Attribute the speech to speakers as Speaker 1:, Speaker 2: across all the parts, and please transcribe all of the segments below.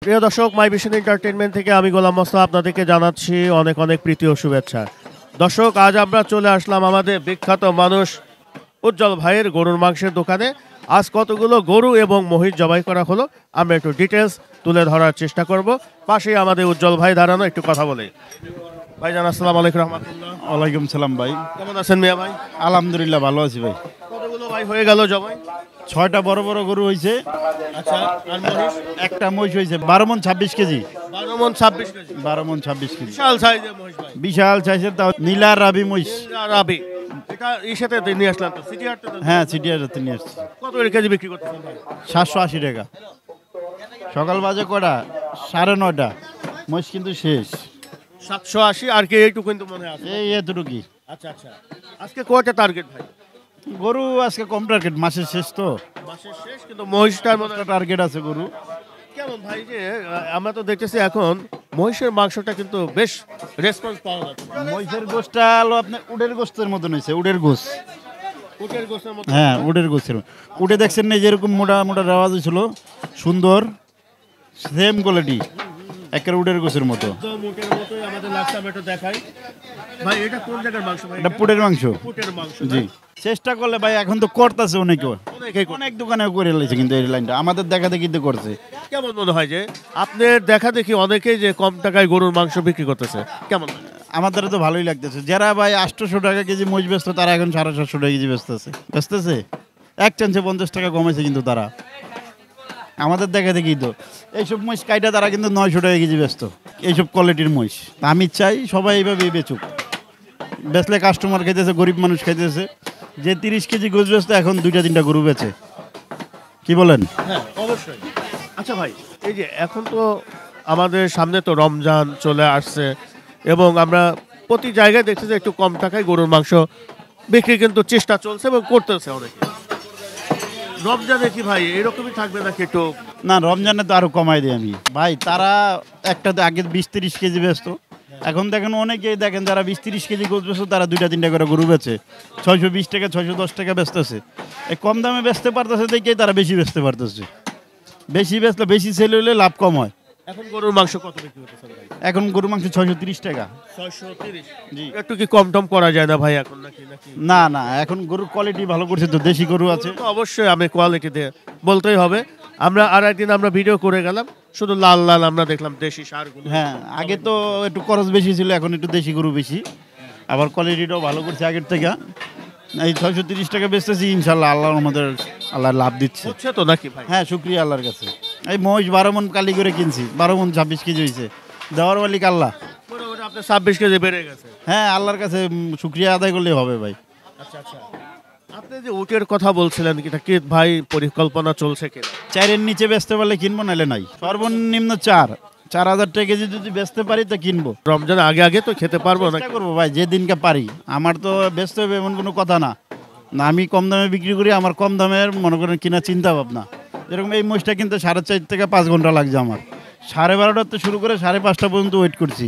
Speaker 1: প্রিয় দর্শক, মাই vision entertainment থেকে আমি গোলাম মোস্তফা আপনাদেরকে জানাচ্ছি অনেক অনেক প্রীতি ও শুভেচ্ছা। দর্শক, আজ আমরা চলে আসলাম আমাদের বিখ্যাত মানুষ উজ্জ্বল ভাইয়ের গরুর মাংসের দোকানে। আজ কতগুলো গরু এবং মহিষ জবাই করা হলো আমরা একটু ডিটেলস তুলে ধরার চেষ্টা করব। পাশেই আমাদের উজ্জ্বল ভাই দাঁড়ানো, একটু কথা বলে। ভাইজান আসসালামু আলাইকুম রহমতুল্লাহ।
Speaker 2: ওয়ালাইকুম সালাম ভাই।
Speaker 1: কেমন আছেন মিয়া ভাই?
Speaker 2: আলহামদুলিল্লাহ ভালো আছি ভাই।
Speaker 1: কতগুলো ভাই হয়ে গেল জবাই?
Speaker 2: 6টা বড় বড় গরু হয়েছে।
Speaker 1: আচ্ছা, আর মহিষ?
Speaker 2: একটা মহিষ হয়েছে 12 মণ 26 কেজি।
Speaker 1: 12 মণ 26 কেজি।
Speaker 2: 12 মণ 26 কেজি
Speaker 1: বিশাল সাইজের মহিষ ভাই।
Speaker 2: বিশাল সাইজের, তাও নীলা রাবি মহিষ।
Speaker 1: রাবি, এটা এই সাথে নিয়ে আসলাম তো সিটি হাটে।
Speaker 2: হ্যাঁ, সিটি হাটে নিয়ে আসছি।
Speaker 1: কত করে কেজি বিক্রি করতেছেন ভাই?
Speaker 2: 780 টাকা। সকাল বাজে কটা? 9:30। মহিষ কিন্তু শেষ।
Speaker 1: 780 আর কি এইটুকু কিন্তু মনে আছে।
Speaker 2: এই এতটুকুই।
Speaker 1: আচ্ছা আচ্ছা, আজকে কয়টা টার্গেট ভাই?
Speaker 2: গরু আজকে কম টার্গেট, মাসের শেষ তো।
Speaker 1: মাসের শেষ, কিন্তু মহিষটার মনে
Speaker 2: টার্গেট আছে গরু।
Speaker 1: কেমন ভাই যে আমরা তো দেখতেছি এখন মহিষের মাংসটা কিন্তু বেশ রেসপন্স পাওয়া যাচ্ছে।
Speaker 2: মহিষের গোশটা হলো আপনার উডের গোস্তের মতন হয়েছে, উডের গোশ।
Speaker 1: উটের গোশতের মতো।
Speaker 2: হ্যাঁ, উডের গোছের। উডে দেখছেন না যেরকম মোটা মোটা রেওয়াজ ছিল, সুন্দর সেম কোয়ালিটি, একের উডের গোছের মতো।
Speaker 1: একদম উটের মতোই আমাদের লাগছে। আমরা একটু দেখাই ভাই, এটা কোন জায়গার মাংস ভাই?
Speaker 2: এটা পুটের মাংস।
Speaker 1: উটের মাংস।
Speaker 2: জি, চেষ্টা করলে ভাই এখন তো করতেছে অনেকেও,
Speaker 1: অনেকেই করে।
Speaker 2: অনেক দোকানে করে লেছে, কিন্তু এই লাইনটা আমাদের দেখা দেখি তো করছে।
Speaker 1: কেমন মনে হয় যে আপনার দেখা দেখি অনেকেই যে কম টাকায় গরুর মাংস বিক্রি করতেছে, কেমন লাগে?
Speaker 2: আমাদের তো ভালোই লাগতেছে। যারা ভাই 800 টাকা কেজি মহিষ ব্যস্ত, তারা এখন 750 টাকা কেজি বেচতেছে। এক চান্সে 50 টাকা কমেছে, কিন্তু তারা আমাদের দেখা দেখি তো এইসব মহিষ কাইটা তারা কিন্তু 900 টাকা কেজি ব্যস্ত, এইসব কোয়ালিটির মহিষ। তা আমি চাই সবাই এইভাবেই বেচুক। বেচলে কাস্টমার খাইতেছে, গরিব মানুষ খাইতেছে। যে 30 কেজি গোছ বেচতে এখন 2-3টা গরু বেচে। কি বলেন?
Speaker 1: হ্যাঁ, অবশ্যই। আচ্ছা ভাই, এই যে এখন তো আমাদের সামনে তো রমজান চলে আসছে এবং আমরা প্রতি জায়গায় দেখছি যে একটু কম টাকায় গরুর মাংস বিক্রি কিন্তু চেষ্টা চলছে এবং করতেছে অনেকে। রমজানে কি ভাই এরকমই থাকবে নাকি একটু?
Speaker 2: না, রমজানে তো আরো কমাই দিই আমি ভাই। তারা একটা তো আগে 20-30 কেজি বেচতো, এখন দেখেন অনেকেই দেখেন যারা 20-30 কেজি গোছ বেচতো, তারা 2-3টা করে গরু বেচে 620 টাকা 610 টাকা বেচতেছে। এই কম দামে বেচতে পারতেছে দেখেই তারা বেশি বেচতে পারতেছে। বেশি বেচলে, বেশি সেল হলে লাভ কম হয়।
Speaker 1: এখন গরুর মাংস কত বিক্রি করতেছেন ভাই?
Speaker 2: এখন গরু মাংস 630 টাকা।
Speaker 1: 630?
Speaker 2: জি।
Speaker 1: একটু কি কম টম করা যায় না ভাই এখন নাকি?
Speaker 2: না না, এখন গরুর কোয়ালিটি ভালো করছে তো, দেশি গরু আছে
Speaker 1: তো অবশ্যই আমি কোয়ালিটি দিয়ে বলতেই হবে। আমরা আর একদিন আমরা ভিডিও করে গেলাম, শুধু লাল লাল আমরা দেখলাম দেশি সারগুলো।
Speaker 2: হ্যাঁ, আগে তো একটু খরচ বেশি ছিল, এখন একটু দেশি গরু বেশি, আবার কোয়ালিটিটাও ভালো করছে আগের থেকে। এই 630 টাকা বেচতেছি, ইনশাল্লাহ আল্লাহ আমাদের আল্লাহ লাভ দিচ্ছে।
Speaker 1: হচ্ছে তো নাকি ভাই?
Speaker 2: হ্যাঁ, শুক্রিয়া আল্লাহর কাছে। এই মহিষ 12 মণ কালি করে কিনছি, 12 মণ 26 কেজি হয়েছে। দেওয়ার মালিক আল্লাহ।
Speaker 1: মোটামুটি আপনার 26 কেজি বেড়ে গেছে।
Speaker 2: হ্যাঁ, আল্লাহর কাছে শুক্রিয়া আদায় করলেই হবে ভাই।
Speaker 1: আচ্ছা আচ্ছা, আপনি যে উটের কথা বলছিলেন, এটা কি ভাই পরিকল্পনা চলছে কিনা?
Speaker 2: 4-এর নিচে বেচতে পারলে কিনবো, নাহলে নাই। সর্বনিম্ন 4,000 টাকা কেজি যদি বেচতে পারি তো কিনবো।
Speaker 1: রমজান আগে আগে তো খেতে পারবো না?
Speaker 2: চেষ্টা করবো ভাই, যেদিনকে পারি। আমার তো বেচতে হবে এমন কোনো কথা না। না, আমি কম দামে বিক্রি করি, আমার কম দামের মনে করেন কিনা চিন্তা ভাবনা। যেরকম এই মহিষটা কিনতে 4.5 থেকে 5 ঘন্টা লাগছে আমার। 12:30 শুরু করে 5:30 পর্যন্ত ওয়েট করছি।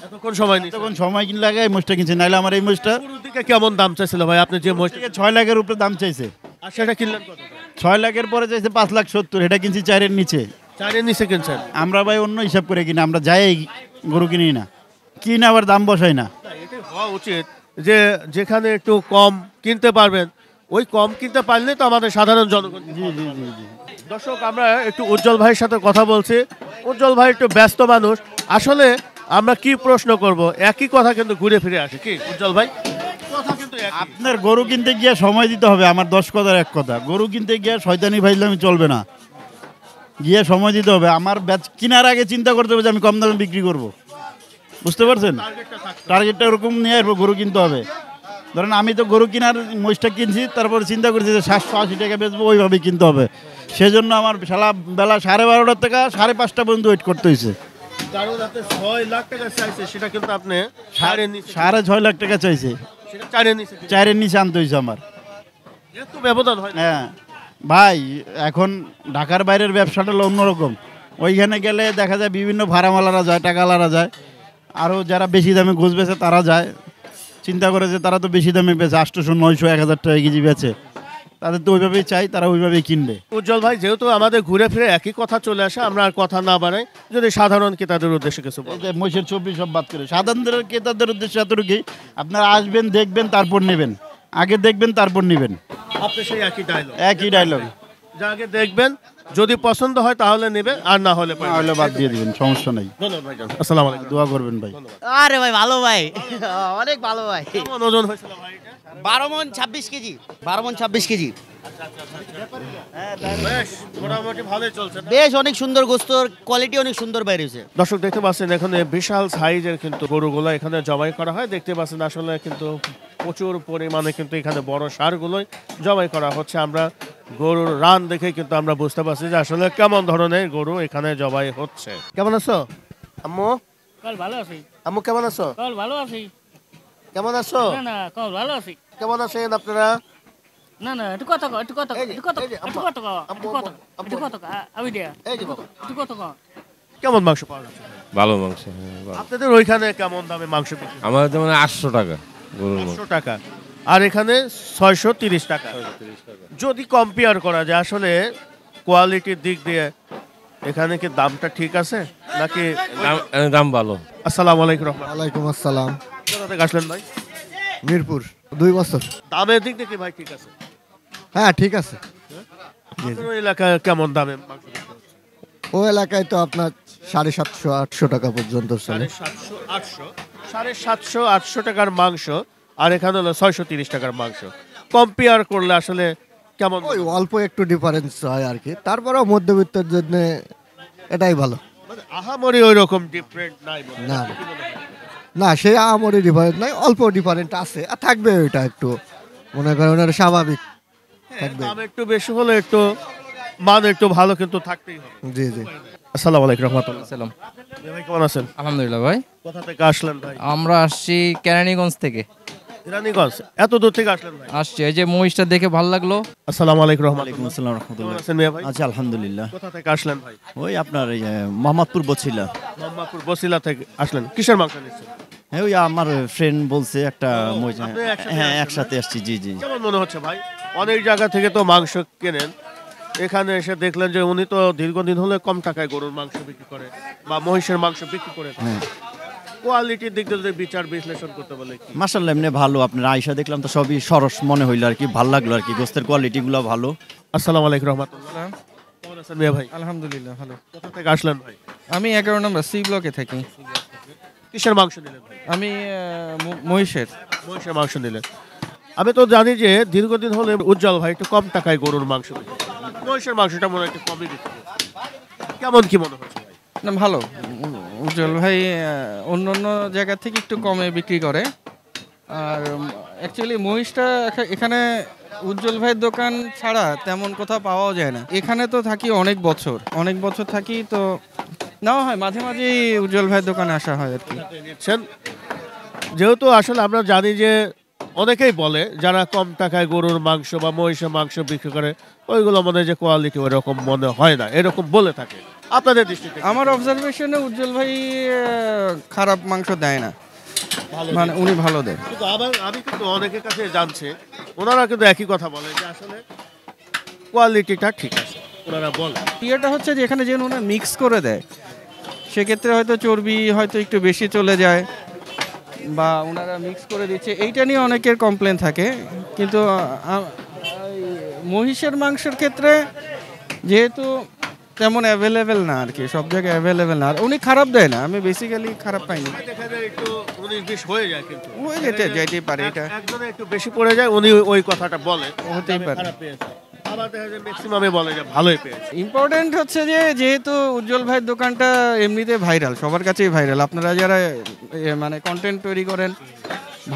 Speaker 1: এতক্ষণ সময় নিচ্ছে?
Speaker 2: তখন সময় কিনলে লাগে এই মহিষটা কিনছি, নাহলে আমার এই মহিষটা
Speaker 1: শুরুর দিকে কেমন দাম চাইছিল ভাই আপনি যে মহিষ?
Speaker 2: 6 লাখের উপরে দাম চাইছে।
Speaker 1: আর সেটা কিনলেন কত?
Speaker 2: 6 লাখের পরে চাইছে 5,70,000, এটা কিনছি 4-এর নিচে।
Speaker 1: 4-এর নিচে কিনছেন?
Speaker 2: আমরা ভাই অন্য হিসাব করে কিনি, আমরা যাই গরু কিনি না, কিনে আবার দাম বসাই না।
Speaker 1: এটাই হওয়া উচিত যে যেখানে একটু কম কিনতে পারবেন, ওই কম কিনতে পারলে তো আমাদের সাধারণ জনগণ।
Speaker 2: জি জি জি জি।
Speaker 1: দর্শক, আমরা একটু উজ্জ্বল ভাইয়ের সাথে কথা বলছি। উজ্জ্বল ভাই একটু ব্যস্ত মানুষ, আসলে আমরা কি প্রশ্ন করব, একই কথা কিন্তু ঘুরে ফিরে আসে। কি উজ্জ্বল ভাই, কথা কিন্তু একই।
Speaker 2: আপনার গরু কিনতে গিয়ে সময় দিতে হবে। আমার 10 কথার এক কথা, গরু কিনতে গিয়ে শয়তানি ভাইলামি চলবে না, গিয়ে সময় দিতে হবে। আমার কেনার আগে চিন্তা করতে হবে যে আমি কম দামে বিক্রি করব। বুঝতে পারছেন? টার্গেটটা ওরকম নিয়ে আসবো, গরু কিনতে হবে। ধরেন আমি তো গরু কেনার মহিষটা কিনছি, তারপর চিন্তা করছি যে 780 টাকা বেচবো, ওইভাবেই কিনতে হবে। সেজন্য আমার সারা বেলা 12:30 থেকে 5:30 পর্যন্ত ওয়েট করতে হয়েছে।
Speaker 1: কারণ আপনি 6 লাখ টাকা চাইছে, সেটা কিন্তু আপনি
Speaker 2: 6.5 লাখ টাকা চাইছে,
Speaker 1: সেটা 4-এর নিচে।
Speaker 2: 4-এর নিচে আনতে হয়েছে আমার।
Speaker 1: এত ব্যবধান হয়?
Speaker 2: হ্যাঁ ভাই, এখন ঢাকার বাইরের ব্যবসাটা হলো অন্যরকম। ওইখানে গেলে দেখা যায় বিভিন্ন ভাড়ামালারা যায়, টাকাওয়ালারা যায়, আরও যারা বেশি দামে গোছ বেচে তারা যায়। চিন্তা করে যে তারা তো বেশি দামে বেচে, 800, 900, 1,000 টাকা কেজি বেচে। তাদের তো ওইভাবেই চাই, তারা ওইভাবেই কিনবে।
Speaker 1: উজ্জ্বল ভাই, যেহেতু আমাদের ঘুরে ফিরে একই কথা চলে আসে, আমরা আর কথা না বাড়াই, যদি সাধারণ ক্রেতাদের উদ্দেশ্যে কিছু
Speaker 2: এই
Speaker 1: বলেন।
Speaker 2: যে মহিষের ছবি সব বাদ করে সাধারণদের ক্রেতাদের উদ্দেশ্যে এতটুকুই, আপনারা আসবেন, দেখবেন, তারপর নেবেন। আগে দেখবেন, তারপর নেবেন।
Speaker 1: আপনি সেই একই ডায়লগ।
Speaker 2: একই ডায়লগ।
Speaker 1: যা আগে দেখবেন, যদি পছন্দ হয় তাহলে নেবেন, আর না হলে পাইবেন।
Speaker 2: তাহলে বাদ দিয়ে দিবেন, সমস্যা নাই।
Speaker 1: ধন্যবাদ ভাইজান, আসসালামু আলাইকুম।
Speaker 2: দোয়া করবেন ভাই।
Speaker 3: আরে ভাই ভালো ভাই, অনেক ভালো ভাই।
Speaker 1: কেমন ওজন হয়েছিল ভাই এটা?
Speaker 3: 12 মণ 26 কেজি, 12 মণ 26 কেজি।
Speaker 1: বেশ, মোটামুটি ভালোই চলছে না?
Speaker 3: বেশ অনেক সুন্দর গোস্তর কোয়ালিটি, অনেক সুন্দর বাইরেছে।
Speaker 1: দর্শক দেখতে পাচ্ছেন এখানে বিশাল সাইজের কিন্তু গরুগুলো এখানে জবাই করা হয়। দেখতে পাচ্ছেন আসলে কিন্তু প্রচুর পরিমাণে কিন্তু এখানে বড় ষাঁড়গুলোই জবাই করা হচ্ছে। আমরা গরুর রান দেখে কিন্তু আমরা বুঝতে পারছি যে আসলে কেমন ধরনের গরু এখানে জবাই হচ্ছে। কেমন আছো আম্মু?
Speaker 4: কল ভালো আছি,
Speaker 1: আম্মু কেমন আছো?
Speaker 4: কল ভালো আছি।
Speaker 1: কেমন আছো?
Speaker 4: না না কল ভালো আছি।
Speaker 1: কেমন আছেন আপনারা?
Speaker 4: না না একটু কথা কও, একটু কথা কও,
Speaker 1: এই যে,
Speaker 4: একটু কথা
Speaker 1: এই যে,
Speaker 4: কও, একটু
Speaker 1: আম্মু,
Speaker 4: কথা কও,
Speaker 1: আম্মু,
Speaker 4: একটু কথা কও,
Speaker 1: আম্মু,
Speaker 4: একটু কথা কও, আমি দিয়া
Speaker 1: এই যে বাবা,
Speaker 4: একটু কথা কও।
Speaker 1: কেমন মাংস পাওয়া যাচ্ছে?
Speaker 5: ভালো মাংস, হ্যাঁ, ভালো।
Speaker 1: আপনাদের ওইখানে কেমন দামে মাংস বিক্রি?
Speaker 5: আমাদের তো মানে 800 টাকা গরুর মাংস।
Speaker 1: 800 টাকা, আর এখানে 630 টাকা। যদি কম্পেয়ার করা যায় আসলে কোয়ালিটির দিক দিয়ে এখানে কি দামটা ঠিক আছে নাকি?
Speaker 5: দাম ভালো।
Speaker 1: আসসালামু আলাইকুম রহমান,
Speaker 6: ওয়ালাইকুম আসসালাম।
Speaker 1: কোথা থেকে আসলেন ভাই?
Speaker 6: মিরপুর 2 বছর।
Speaker 1: দামের দিক দিয়ে কি ভাই ঠিক আছে?
Speaker 6: হ্যাঁ ঠিক আছে।
Speaker 1: আপনার ওই এলাকায় কেমন দামে মাংস বিক্রি হচ্ছে?
Speaker 6: ও এলাকায় তো আপনার 750-800 টাকা পর্যন্ত চলে।
Speaker 1: 750-800 টাকার মাংস, আর এখানে হলো 630 টাকার মাংস। কম্পেয়ার করলে আসলে কেমন?
Speaker 6: ওই অল্প একটু ডিফারেন্স হয় আর কি, তারপরেও মধ্যবিত্তের জন্য এটাই ভালো।
Speaker 1: মানে আহামরি ওই রকম ডিফারেন্ট নাই মনে হয়।
Speaker 6: না।
Speaker 1: কি মনে হয়?
Speaker 6: না, সে আমারই ডিফারেন্ট নাই, অল্প ডিফারেন্ট আছে আর থাকবে, ওইটা একটু মনে করেন ওটা স্বাভাবিক থাকবে।
Speaker 1: দাম একটু বেশি হলে একটু মান একটু ভালো কিন্তু থাকতেই হবে।
Speaker 6: জি জি।
Speaker 1: আসসালামু আলাইকুম রহমতুল্লাহ।
Speaker 7: সালাম।
Speaker 1: ভাই কেমন আছেন?
Speaker 7: আলহামদুলিল্লাহ ভাই,
Speaker 1: কোথা থেকে আসলেন ভাই?
Speaker 7: আমরা আসছি কেরানীগঞ্জ থেকে
Speaker 1: রানীগঞ্জ। এত দূর থেকে আসলেন ভাই?
Speaker 7: আসছি, এই যে মহিষটা দেখে ভালো লাগলো।
Speaker 1: আসসালামু আলাইকুম
Speaker 8: ওয়ালাইকুম
Speaker 1: রহমতুল্লাহ।
Speaker 8: আসসালাম
Speaker 1: কেমন
Speaker 8: রহমতুল্লাহ।
Speaker 1: আছেন মিয়া ভাই?
Speaker 8: আচ্ছা আলহামদুলিল্লাহ।
Speaker 1: কোথা থেকে আসলেন ভাই?
Speaker 8: ওই আপনার এই মোহাম্মদপুর বছিলা।
Speaker 1: মোহাম্মদপুর বসিলা থেকে আসলেন। কিসের মাংস নিচ্ছেন?
Speaker 8: হ্যাঁ ওই আমার ফ্রেন্ড বলছে একটা মহিষ।
Speaker 1: আপনি একসাথে
Speaker 8: হ্যাঁ
Speaker 1: আসছেন,
Speaker 8: একসাথে আসছি, জি জি।
Speaker 1: কেমন মনে হচ্ছে ভাই? অনেক জায়গা থেকে তো মাংস কেনেন, এখানে এসে দেখলেন যে উনি তো দীর্ঘদিন হলে কম টাকায় গরুর মাংস বিক্রি করে বা মহিষের মাংস বিক্রি করে।
Speaker 8: হ্যাঁ
Speaker 1: কোয়ালিটির দিক দিয়ে যদি বিচার বিশ্লেষণ করতে বলে কি?
Speaker 8: মাশাআল্লাহ এমনি ভালো। আপনার আয়সা দেখলাম তো সবই সরস মনে হইলো আর কি, ভালো লাগলো আর কি, গোস্তের কোয়ালিটি গুলো ভালো।
Speaker 1: আসসালামু আলাইকুম রহমতুল্লাহ। কেমন আছেন মিয়া ভাই?
Speaker 7: আলহামদুলিল্লাহ ভালো।
Speaker 1: কোথা থেকে আসলেন ভাই?
Speaker 7: আমি 11 নম্বর সি ব্লকে থাকি।
Speaker 1: কিসের মাংস নিলেন ভাই?
Speaker 7: আমি মহিষের।
Speaker 1: মহিষের মাংস নিলেন। আমি তো জানি যে দীর্ঘদিন হলে উজ্জ্বল ভাই একটু কম টাকায় গরুর মাংস বিক্রি করে। মহিষের মাংসটা মনে হয় একটু কমই বিক্রি করে। কেমন কি মনে হচ্ছে ভাই?
Speaker 7: না ভালো, উজ্জ্বল ভাই অন্য অন্য জায়গা থেকে একটু কমে বিক্রি করে। আর অ্যাকচুয়ালি মহিষটা এখানে উজ্জ্বল ভাইয়ের দোকান ছাড়া তেমন কোথাও পাওয়াও যায় না। এখানে তো থাকি অনেক বছর, অনেক বছর থাকি, তো নেওয়া হয় মাঝে মাঝেই উজ্জ্বল ভাইয়ের দোকানে আসা হয় আর কি।
Speaker 1: নিচ্ছেন যেহেতু আসলে আমরা জানি যে অনেকেই বলে যারা কম টাকায় গরুর মাংস বা মহিষের মাংস বিক্রি করে ওইগুলো মনে হয় যে কোয়ালিটি ওইরকম মনে হয় না, এরকম বলে থাকে। আপনাদের দৃষ্টিতে
Speaker 7: আমার অবজারভেশনে উজ্জ্বল ভাই খারাপ মাংস দেয় না, মানে উনি ভালো দেয়।
Speaker 1: কিন্তু আমি কিন্তু অনেকের কাছে জানছি, ওনারা কিন্তু একই কথা বলে যে আসলে কোয়ালিটিটা ঠিক আছে, ওনারা বলে।
Speaker 7: ইয়েটা হচ্ছে যে এখানে যে ওনারা মিক্স করে দেয়, সেক্ষেত্রে হয়তো চর্বি হয়তো একটু বেশি চলে যায়, বা ওনারা মিক্স করে দিচ্ছে, এইটা নিয়ে অনেকের কমপ্লেন থাকে। কিন্তু এই মহিষের মাংসের ক্ষেত্রে যেহেতু তেমন অ্যাভেলেবেল না আর কি, সব জায়গায় অ্যাভেলেবেল না, আর উনি খারাপ দেয় না, আমি বেসিক্যালি খারাপ পাইনি।
Speaker 1: এখানে একটু 19-20 হয়ে যায়, কিন্তু
Speaker 7: হয়ে যাইতেই পারে, এটা
Speaker 1: একজনে একটু বেশি পড়ে যায়, উনি ওই কথাটা বলে
Speaker 7: হতেই পারে।
Speaker 1: খারাপ পেয়েছে, আবার দেখা যায় ম্যাক্সিমামে বলে যে ভালোই পেয়েছে।
Speaker 7: ইম্পর্টেন্ট হচ্ছে যে যেহেতু উজ্জ্বল ভাইয়ের দোকানটা এমনিতে ভাইরাল, সবার কাছেই ভাইরাল, আপনারা যারা মানে কন্টেন্ট তৈরি করেন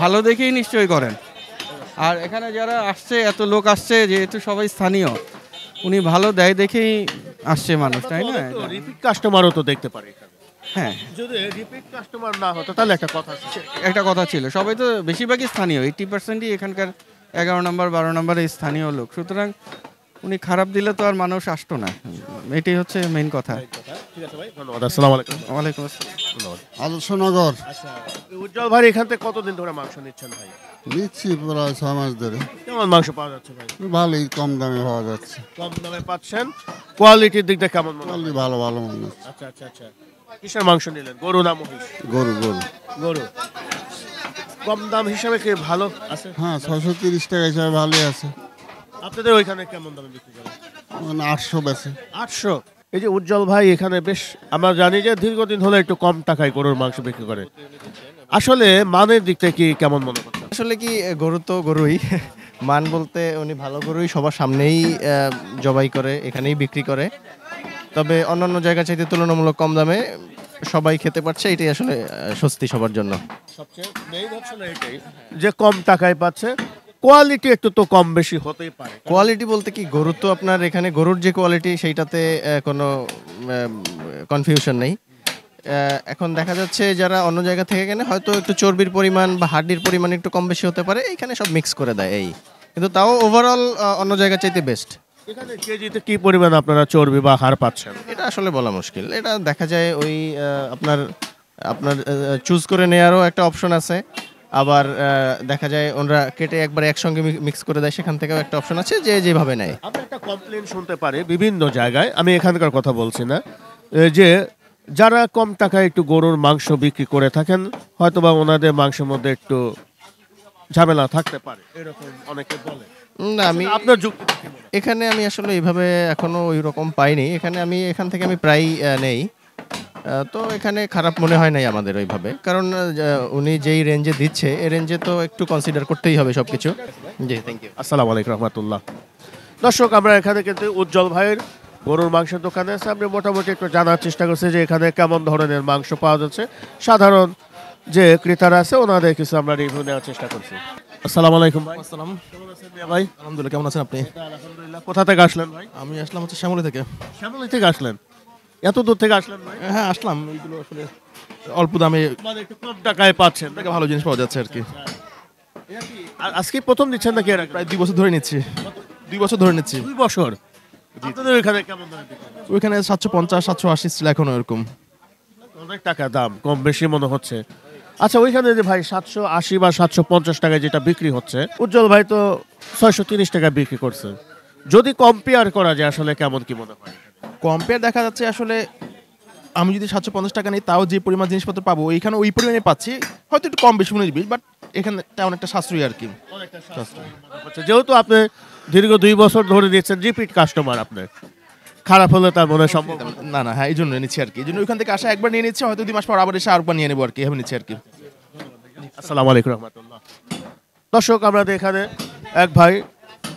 Speaker 7: ভালো দেখেই নিশ্চয়ই করেন। আর এখানে যারা আসছে, এত লোক আসছে, যেহেতু সবাই স্থানীয়, উনি ভালো দেয় দেখেই আসছে মানুষ, তাই না?
Speaker 1: রিপিট কাস্টমারও তো দেখতে পারে এখানে।
Speaker 7: হ্যাঁ,
Speaker 1: যদি রিপিট কাস্টমার না হতো তাহলে একটা কথা ছিল।
Speaker 7: একটা কথা ছিল, সবাই তো বেশিরভাগই স্থানীয়, 80%ই এখানকার 11 নম্বর 12 নম্বরের স্থানীয় লোক, সুতরাং উনি খারাপ দিলে তো আর মানুষ আসতো না, এটাই হচ্ছে মেইন কথা।
Speaker 1: ঠিক আছে ভাই, ধন্যবাদ। আসসালামু আলাইকুম।
Speaker 7: ওয়ালাইকুম আসসালাম।
Speaker 1: ধন্যবাদ।
Speaker 9: আদর্শনগর
Speaker 1: আচ্ছা, উজ্জ্বল ভাই এখান থেকে কতদিন ধরে মাংস নিচ্ছেন ভাই?
Speaker 9: নিচ্ছি প্রায় 6 মাস ধরে।
Speaker 1: কেমন মাংস পাওয়া যাচ্ছে ভাই?
Speaker 9: ভালোই কম দামে পাওয়া যাচ্ছে।
Speaker 1: কম দামে পাচ্ছেন, কোয়ালিটির দিক দিয়ে কেমন মনে হয়?
Speaker 9: ভালোই ভালো ভালো মনে হচ্ছে।
Speaker 1: আচ্ছা আচ্ছা আচ্ছা, কিসের মাংস নিলেন, গরু না মহিষ?
Speaker 9: গরু গরু
Speaker 1: গরু। কম দাম হিসাবে কি ভালো আছে?
Speaker 9: হ্যাঁ 630 টাকা হিসাবে ভালোই আছে।
Speaker 1: আপনাদের ওইখানে কেমন দামে বিক্রি করেন?
Speaker 9: মানে 800 বেচে।
Speaker 1: 800। এই যে উজ্জ্বল ভাই এখানে বেশ, আমরা জানি যে দীর্ঘদিন হলে একটু কম টাকায় গরুর মাংস বিক্রি করে, আসলে মানের দিক থেকে কি কেমন মনে করছেন?
Speaker 10: আসলে কি গরু তো গরুই, মান বলতে উনি ভালো গরুই সবার সামনেই জবাই করে, এখানেই বিক্রি করে। তবে অন্যান্য জায়গা চাইতে তুলনামূলক কম দামে সবাই খেতে পারছে, এটাই আসলে স্বস্তি সবার জন্য।
Speaker 1: সবচেয়ে মেইন হচ্ছে না এটাই যে কম টাকায় পাচ্ছে, কোয়ালিটি একটু তো কম বেশি হতেই পারে।
Speaker 10: কোয়ালিটি বলতে কি, গরু তো আপনার এখানে গরুর যে কোয়ালিটি সেইটাতে কোনো কনফিউশন নেই। এখন দেখা যাচ্ছে যারা অন্য জায়গা থেকে কেনে হয়তো একটু চর্বির পরিমাণ বা হাড্ডির পরিমাণ একটু কম বেশি হতে পারে, এইখানে সব মিক্স করে দেয় এই, কিন্তু তাও ওভারঅল অন্য জায়গা চাইতে বেস্ট।
Speaker 1: এখানে কেজিতে কি পরিমাণ আপনারা চর্বি বা হাড় পাচ্ছেন?
Speaker 10: এটা আসলে বলা মুশকিল, এটা দেখা যায় ওই আপনার আপনার চুজ করে নেওয়ারও একটা অপশন আছে, আবার দেখা যায় ওনারা কেটে একবার একসঙ্গে মিক্স করে দেয়, সেখান থেকেও একটা অপশন আছে যে যেভাবে নেয়।
Speaker 1: আমি একটা কমপ্লেন শুনতে পারি বিভিন্ন জায়গায়, আমি এখানকার কথা বলছি না, যে যারা কম টাকায় একটু গরুর মাংস বিক্রি করে থাকেন হয়তোবা ওনাদের মাংসের মধ্যে একটু ঝামেলা থাকতে পারে, এরকম অনেকে বলে।
Speaker 10: না, আমি
Speaker 1: আপনার যুক্তি কি মনে হয়?
Speaker 10: এখানে আমি আসলে এইভাবে এখনো ওই রকম পাইনি, এখান থেকে আমি প্রায় নেই, তো এখানে খারাপ মনে হয় নাই আমাদের ওইভাবে, কারণ উনি যেই রেঞ্জে দিচ্ছে এই রেঞ্জে তো একটু কনসিডার করতেই হবে সবকিছু। জি, থ্যাংক ইউ।
Speaker 1: আসসালামু আলাইকুম রহমতুল্লাহ। দর্শক, আমরা এখানে কিন্তু উজ্জ্বল ভাইয়ের গরুর মাংসের দোকানে আছে, আমরা মোটামুটি একটু জানার চেষ্টা করছি যে এখানে কেমন ধরনের মাংস পাওয়া যাচ্ছে, সাধারণ যে ক্রেতারা আছে ওনাদের কিছু আমরা রিভিউ নেওয়ার চেষ্টা করছি। আসসালামু আলাইকুম ভাই।
Speaker 11: আসসালাম।
Speaker 1: কেমন আছেন মিয়া ভাই?
Speaker 11: আলহামদুলিল্লাহ, কেমন আছেন আপনি?
Speaker 1: আলহামদুলিল্লাহ। কোথা থেকে আসলেন ভাই?
Speaker 11: আমি আসলাম হচ্ছে শ্যামলী থেকে।
Speaker 1: শ্যামলী থেকে আসলেন? এত দূর থেকে আসলেন ভাই?
Speaker 11: হ্যাঁ, আসলাম। এইগুলো আসলে অল্প দামে
Speaker 1: মানে একটু কম টাকায় পাচ্ছেন,
Speaker 11: থেকে ভালো জিনিস পাওয়া যাচ্ছে আর কি।
Speaker 1: আজকে প্রথম দিচ্ছেন নাকি এর আগে?
Speaker 11: প্রায় 2 বছর ধরে নিচ্ছি। 2 বছর ধরে নিচ্ছি।
Speaker 1: 2 বছর। আপনাদের এখানে কেমন দামে বিক্রি করেন?
Speaker 11: ওইখানে 750 780 ছিল, এখনো এরকম।
Speaker 1: অনেক টাকা দাম, কম বেশি মনে হচ্ছে। আচ্ছা, ওইখানে যে ভাই 780 বা 750 টাকায় যেটা বিক্রি হচ্ছে, উজ্জ্বল ভাই তো 630 টাকায় বিক্রি করছে, যদি কম্পেয়ার করা যায় আসলে কেমন কি মনে হয়?
Speaker 11: কম্পেয়ার দেখা যাচ্ছে আসলে আমি যদি 750 টাকা নিই তাও যে পরিমাণ জিনিসপত্র পাবো এইখানে ওই পরিমাণে পাচ্ছি, হয়তো একটু কম বেশি মনে হয়, বাট এখানে তেমন একটা সাশ্রয়ী আর কি।
Speaker 1: আচ্ছা, যেহেতু আপনি দীর্ঘ 2 বছর ধরে দিচ্ছেন, রিপিট কাস্টমার আপনার, খারাপ হলে তার মনে সম্ভব
Speaker 11: না না, হ্যাঁ, এই জন্য নিচ্ছি আর কি। এই জন্য ওইখান থেকে আসা একবার নিয়ে নিচ্ছি, হয়তো 2 মাস পর আবার এসে আরেকবার নিয়ে নেবো আর কি, এভাবে নিচ্ছি আর কি।
Speaker 1: আসসালামু আলাইকুম রহমতুল্লাহ। দর্শক, আমাদের এখানে এক ভাই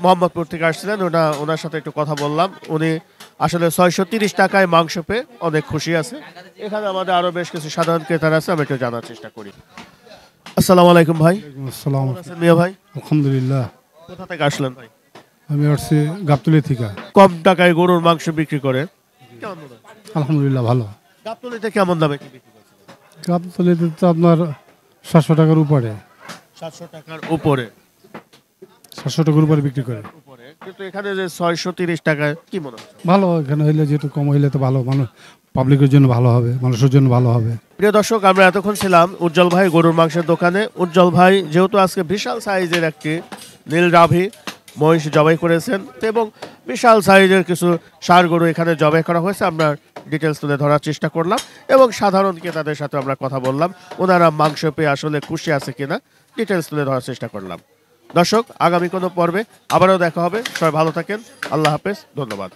Speaker 1: মোহাম্মদপুর থেকে আসছিলেন, ওনার সাথে একটু কথা বললাম, উনি আসলে 630 টাকায় মাংস পেয়ে অনেক খুশি আছে। এখানে আমাদের আরো বেশ কিছু সাধারণ ক্রেতার আছে, আমি একটু জানার চেষ্টা করি। আসসালামু আলাইকুম ভাই।
Speaker 12: আসসালাম।
Speaker 1: কেমন আছেন মিয়া ভাই?
Speaker 12: আলহামদুলিল্লাহ।
Speaker 1: কোথা থেকে আসলেন ভাই?
Speaker 12: আমি আসছি গাবতলী থেকে।
Speaker 1: কম টাকায় গরুর মাংস বিক্রি করে কেমন মনে হয়?
Speaker 12: আলহামদুলিল্লাহ, ভালো।
Speaker 1: গাবতলীতে কেমন দামে কি বিক্রি করছেন?
Speaker 12: গাবতলীতে তো আপনার 700 টাকার উপরে।
Speaker 1: 700 টাকার উপরে?
Speaker 12: 700 টাকার উপরে বিক্রি করে।
Speaker 1: কিন্তু এখানে যে 630 টাকায় কি মনে হয়?
Speaker 12: ভালো, এখানে হইলে যেহেতু কম হইলে তো ভালো, মানুষ পাবলিকের জন্য ভালো হবে, মানুষের জন্য ভালো হবে।
Speaker 1: প্রিয় দর্শক, আমরা এতক্ষণ ছিলাম উজ্জ্বল ভাই গরুর মাংসের দোকানে। উজ্জ্বল ভাই যেহেতু আজকে বিশাল সাইজের একটি নীল রাভি মহিষ জবাই করেছেন এবং বিশাল সাইজের কিছু ষাঁড় গরু এখানে জবাই করা হয়েছে, আমরা ডিটেলস তুলে ধরার চেষ্টা করলাম এবং সাধারণ ক্রেতাদের সাথে আমরা কথা বললাম, ওনারা মাংস পেয়ে আসলে খুশি আছে কিনা ডিটেলস তুলে ধরার চেষ্টা করলাম। দর্শক, আগামী কোনো পর্বে আবারও দেখা হবে, সবাই ভালো থাকেন, আল্লাহ হাফেজ, ধন্যবাদ।